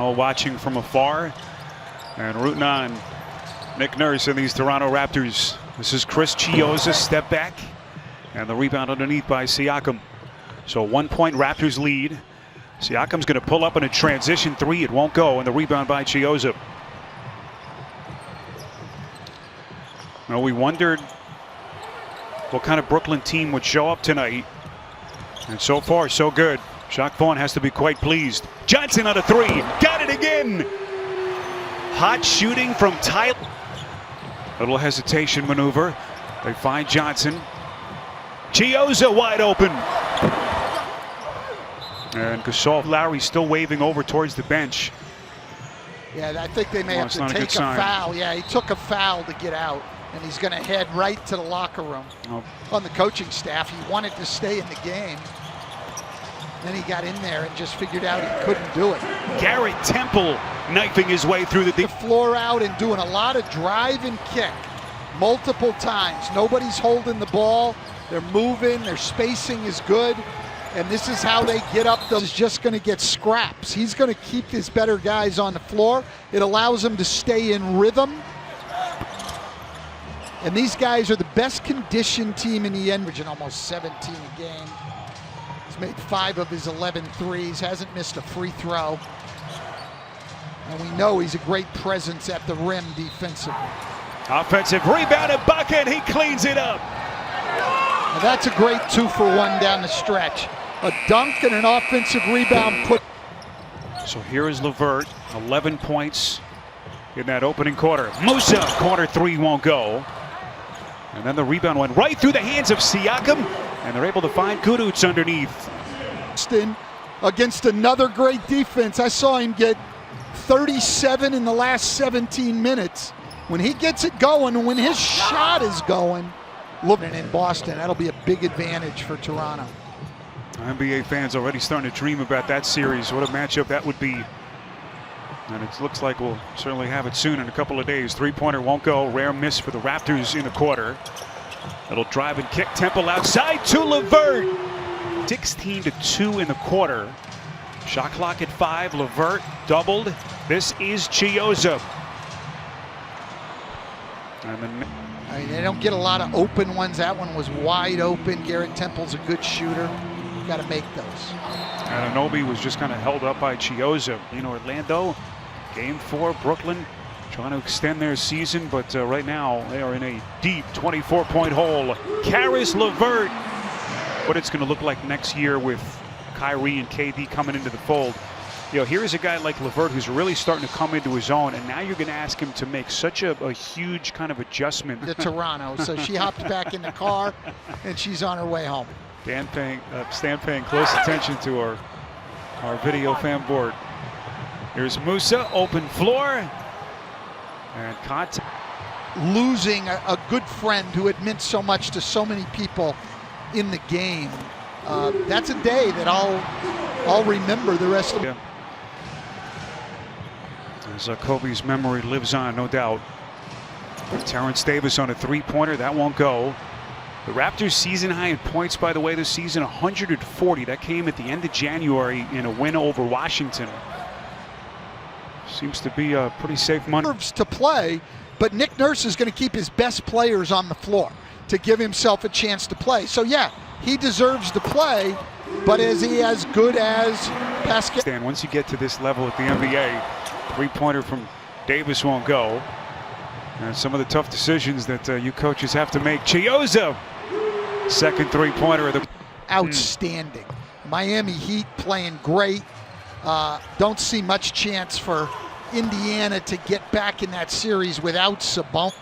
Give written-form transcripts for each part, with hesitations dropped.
All watching from afar and rooting on Nick Nurse and these Toronto Raptors. This is Chris Chiozza, step back, and the rebound underneath by Siakam. So 1 point Raptors lead. Siakam's going to pull up in a transition three. It won't go, and the rebound by Chiozza. Well, we wondered what kind of Brooklyn team would show up tonight, and so far so good. Jacques Vaughn has to be quite pleased. Johnson on a three, got it again. Hot shooting from Tyler. Little hesitation maneuver. They find Johnson. Chiozza wide open. And Gasol, Lowry still waving over towards the bench. Yeah, I think they may have to take a foul. Yeah, he took a foul to get out, and he's going to head right to the locker room. On the coaching staff, he wanted to stay in the game. Then he got in there and just figured out he couldn't do it. Garrett Temple knifing his way through the floor out and doing a lot of drive and kick multiple times. Nobody's holding the ball. They're moving. Their spacing is good. And this is how they get up. He's just going to get scraps. He's going to keep his better guys on the floor. It allows them to stay in rhythm. And these guys are the best conditioned team in the NBA, averaging almost 17 a game. He's made 5 of his 11 threes, hasn't missed a free throw. And we know he's a great presence at the rim defensively. Offensive rebound and bucket, he cleans it up. Now that's a great 2-for-1 down the stretch. A dunk and an offensive rebound. So here is LeVert, 11 points in that opening quarter. Musa, corner three won't go. And then the rebound went right through the hands of Siakam, and they're able to find Kudus underneath. Against another great defense. I saw him get 37 in the last 17 minutes. When he gets it going, when his shot is going, looking in Boston, that'll be a big advantage for Toronto. NBA fans already starting to dream about that series. What a matchup that would be. And it looks like we'll certainly have it soon in a couple of days. Three-pointer won't go. Rare miss for the Raptors in the quarter. It'll drive and kick. Temple outside to LeVert. 16-2 in the quarter. Shot clock at 5. LeVert doubled. This is Chiozza. And then I mean, they don't get a lot of open ones. That one was wide open. Garrett Temple's a good shooter. You got to make those. Anunoby was just kind of held up by Chiozza. In Orlando, game 4, Brooklyn trying to extend their season, but right now they are in a deep 24-point hole. Caris LeVert. What it's going to look like next year with Kyrie and KD coming into the fold. Here's a guy like LeVert who's really starting to come into his own, and now you're going to ask him to make such a huge kind of adjustment. To Toronto, so she hopped back in the car, and she's on her way home. Stan paying close attention to our video fan board. Here's Musa, open floor, and contact. Losing a good friend who had meant so much to so many people in the game. That's a day that I'll remember the rest of. Yeah. As Kobe's memory lives on, no doubt. Terrence Davis on a three-pointer, that won't go. The Raptors' season high in points, by the way, this season 140. That came at the end of January in a win over Washington. Seems to be a pretty safe money. To play, but Nick Nurse is going to keep his best players on the floor to give himself a chance to play. So yeah, he deserves to play, but is he as good as Pascal? Once you get to this level at the NBA, three-pointer from Davis won't go. And some of the tough decisions that you coaches have to make. Chiozza, second three-pointer of the. Outstanding. Miami Heat playing great. Don't see much chance for Indiana to get back in that series without Sabonis.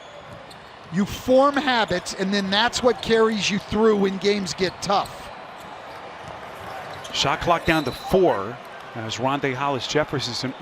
You form habits, and then that's what carries you through when games get tough. Shot clock down to 4 as Rondae Hollis Jefferson